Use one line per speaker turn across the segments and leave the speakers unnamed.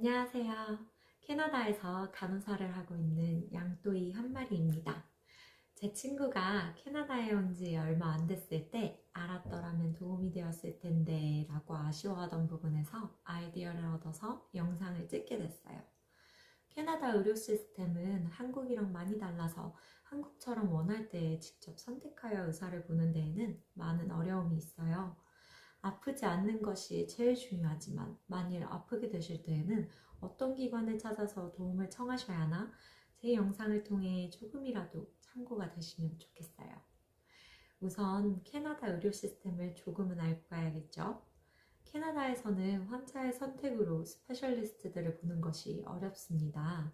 안녕하세요. 캐나다에서 간호사를 하고 있는 양또이 한마리입니다. 제 친구가 캐나다에 온 지 얼마 안 됐을 때 알았더라면 도움이 되었을 텐데 라고 아쉬워하던 부분에서 아이디어를 얻어서 영상을 찍게 됐어요. 캐나다 의료 시스템은 한국이랑 많이 달라서 한국처럼 원할 때 직접 선택하여 의사를 보는 데에는 많은 어려움이 있어요. 아프지 않는 것이 제일 중요하지만 만일 아프게 되실 때에는 어떤 기관을 찾아서 도움을 청하셔야 하나 제 영상을 통해 조금이라도 참고가 되시면 좋겠어요. 우선 캐나다 의료 시스템을 조금은 알고 가야겠죠. 캐나다에서는 환자의 선택으로 스페셜리스트들을 보는 것이 어렵습니다.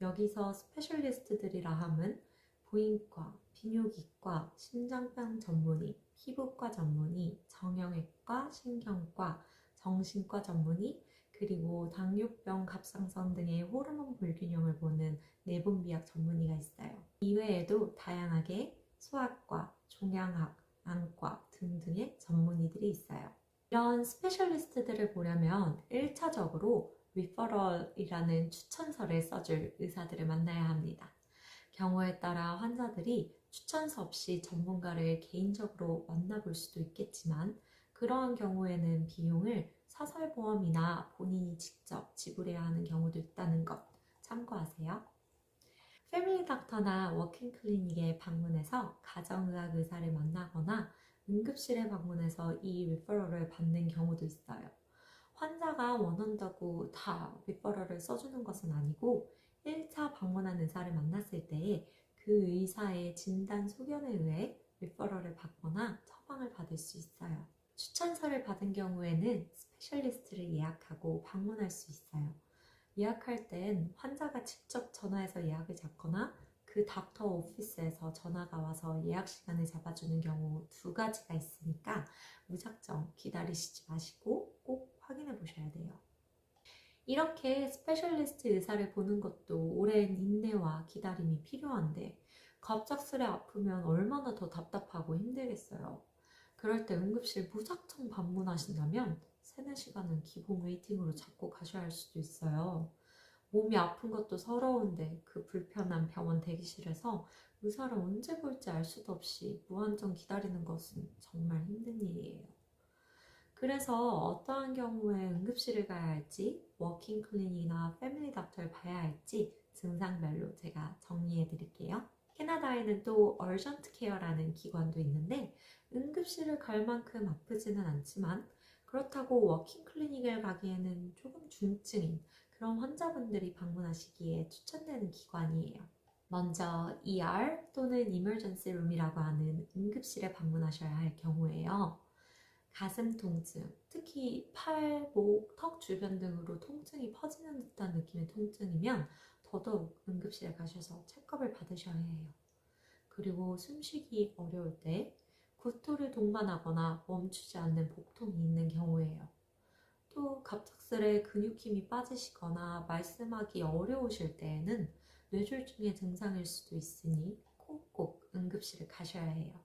여기서 스페셜리스트들이라 함은 부인과, 비뇨기과, 심장병 전문의, 피부과 전문의, 정형외과, 신경과, 정신과 전문의, 그리고 당뇨병, 갑상선 등의 호르몬 불균형을 보는 내분비학 전문의가 있어요. 이외에도 다양하게 소아과, 종양학, 안과 등등의 전문의들이 있어요. 이런 스페셜리스트들을 보려면 1차적으로 리퍼럴이라는 추천서를 써줄 의사들을 만나야 합니다. 경우에 따라 환자들이 추천서 없이 전문가를 개인적으로 만나볼 수도 있겠지만 그러한 경우에는 비용을 사설보험이나 본인이 직접 지불해야 하는 경우도 있다는 것 참고하세요. 패밀리 닥터나 워킹 클리닉에 방문해서 가정의학 의사를 만나거나 응급실에 방문해서 이 리퍼럴을 받는 경우도 있어요. 환자가 원한다고 다 리퍼럴을 써주는 것은 아니고 1차 방문한 의사를 만났을 때에 그 의사의 진단 소견에 의해 리퍼럴을 받거나 처방을 받을 수 있어요. 추천서를 받은 경우에는 스페셜리스트를 예약하고 방문할 수 있어요. 예약할 땐 환자가 직접 전화해서 예약을 잡거나 그 닥터 오피스에서 전화가 와서 예약 시간을 잡아주는 경우 두 가지가 있으니까 무작정 기다리시지 마시고 꼭 확인해 보셔야 돼요. 이렇게 스페셜리스트 의사를 보는 것도 오랜 인내와 기다림이 필요한데 갑작스레 아프면 얼마나 더 답답하고 힘들겠어요. 그럴 때 응급실 무작정 방문하신다면 3-4시간은 기본 웨이팅으로 잡고 가셔야 할 수도 있어요. 몸이 아픈 것도 서러운데 그 불편한 병원 대기실에서 의사를 언제 볼지 알 수도 없이 무한정 기다리는 것은 정말 힘든 일이에요. 그래서 어떠한 경우에 응급실을 가야 할지, 워킹 클리닉이나 패밀리 닥터를 봐야 할지 증상별로 제가 정리해 드릴게요. 캐나다에는 또 얼전트 케어라는 기관도 있는데 응급실을 갈 만큼 아프지는 않지만 그렇다고 워킹 클리닉을 가기에는 조금 중증인 그런 환자분들이 방문하시기에 추천되는 기관이에요. 먼저 ER 또는 Emergency Room이라고 하는 응급실에 방문하셔야 할 경우에요. 가슴 통증, 특히 팔, 목, 턱 주변 등으로 통증이 퍼지는 듯한 느낌의 통증이면 더더욱 응급실에 가셔서 체크업을 받으셔야 해요. 그리고 숨쉬기 어려울 때 구토를 동반하거나 멈추지 않는 복통이 있는 경우에요. 또 갑작스레 근육 힘이 빠지시거나 말씀하기 어려우실 때에는 뇌졸중의 증상일 수도 있으니 꼭 응급실을 가셔야 해요.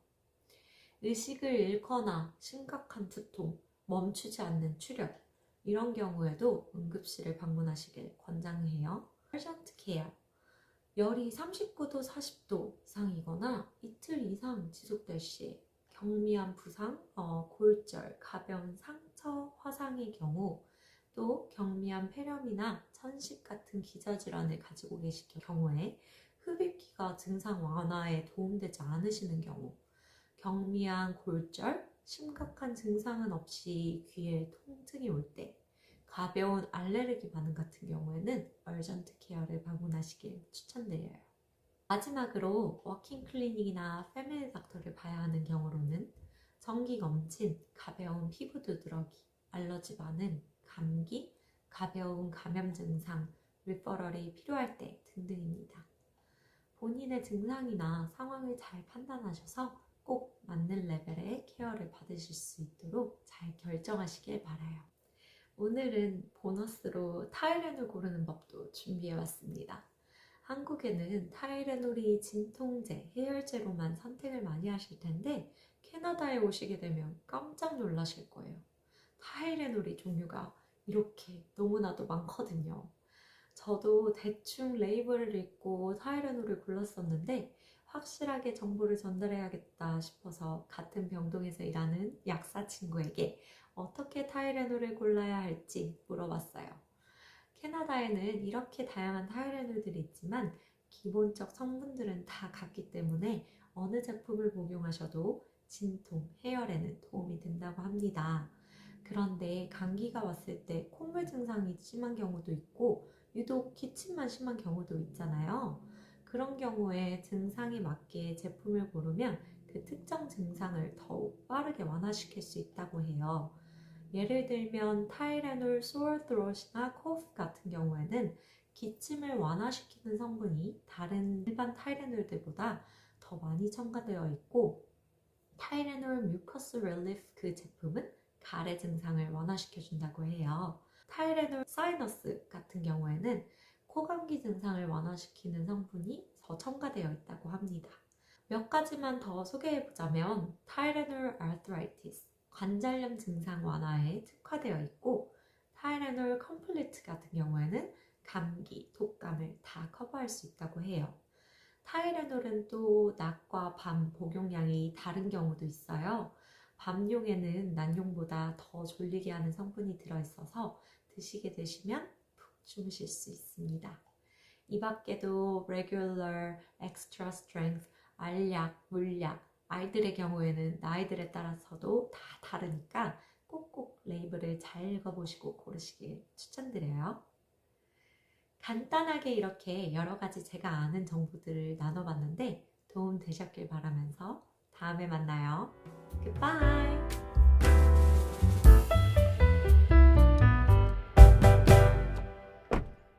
의식을 잃거나 심각한 두통, 멈추지 않는 출혈 이런 경우에도 응급실을 방문하시길 권장해요. urgent care 열이 39도, 40도 이상이거나 이틀 이상 지속될 시 경미한 부상, 골절, 가벼운 상처, 화상의 경우 또 경미한 폐렴이나 천식 같은 기저질환을 가지고 계실 경우에 흡입기가 증상 완화에 도움되지 않으시는 경우 경미한 골절, 심각한 증상은 없이 귀에 통증이 올 때, 가벼운 알레르기 반응 같은 경우에는 얼전트 케어를 방문하시길 추천드려요. 마지막으로 워킹 클리닉이나 패밀리 닥터를 봐야 하는 경우로는 정기 검진, 가벼운 피부 두드러기, 알러지 반응, 감기, 가벼운 감염 증상, 리퍼럴이 필요할 때 등등입니다. 본인의 증상이나 상황을 잘 판단하셔서 꼭 맞는 레벨의 케어를 받으실 수 있도록 잘 결정하시길 바라요. 오늘은 보너스로 타이레놀 고르는 법도 준비해봤습니다. 한국에는 타이레놀이 진통제, 해열제로만 선택을 많이 하실 텐데 캐나다에 오시게 되면 깜짝 놀라실 거예요. 타이레놀이 종류가 이렇게 너무나도 많거든요. 저도 대충 레이블을 읽고 타이레놀을 골랐었는데 확실하게 정보를 전달해야겠다 싶어서 같은 병동에서 일하는 약사 친구에게 어떻게 타이레놀을 골라야 할지 물어봤어요. 캐나다에는 이렇게 다양한 타이레놀들이 있지만 기본적 성분들은 다 같기 때문에 어느 제품을 복용하셔도 진통, 해열에는 도움이 된다고 합니다. 그런데 감기가 왔을 때 콧물 증상이 심한 경우도 있고 유독 기침만 심한 경우도 있잖아요. 그런 경우에 증상에 맞게 제품을 고르면 그 특정 증상을 더욱 빠르게 완화시킬 수 있다고 해요. 예를 들면 타이레놀 sore throat이나 cough 같은 경우에는 기침을 완화시키는 성분이 다른 일반 타이레놀들보다 더 많이 첨가되어 있고 타이레놀 뮤커스 릴리프 그 제품은 가래 증상을 완화시켜준다고 해요. 타이레놀 사이너스 같은 경우에는 코감기 증상을 완화시키는 성분이 더 첨가되어 있다고 합니다. 몇 가지만 더 소개해보자면 타이레놀 아르트라이티스, 관절염 증상 완화에 특화되어 있고 타이레놀 컴플리트 같은 경우에는 감기, 독감을 다 커버할 수 있다고 해요. 타이레놀은 또 낮과 밤 복용량이 다른 경우도 있어요. 밤용에는 낮용보다 더 졸리게 하는 성분이 들어있어서 드시게 되시면 푹 주무실 수 있습니다. 이 밖에도 regular, extra strength, 알약, 물약, 아이들의 경우에는 나이들에 따라서도 다 다르니까 꼭꼭 레이블을 잘 읽어보시고 고르시길 추천드려요. 간단하게 이렇게 여러 가지 제가 아는 정보들을 나눠봤는데 도움 되셨길 바라면서 다음에 만나요. Goodbye!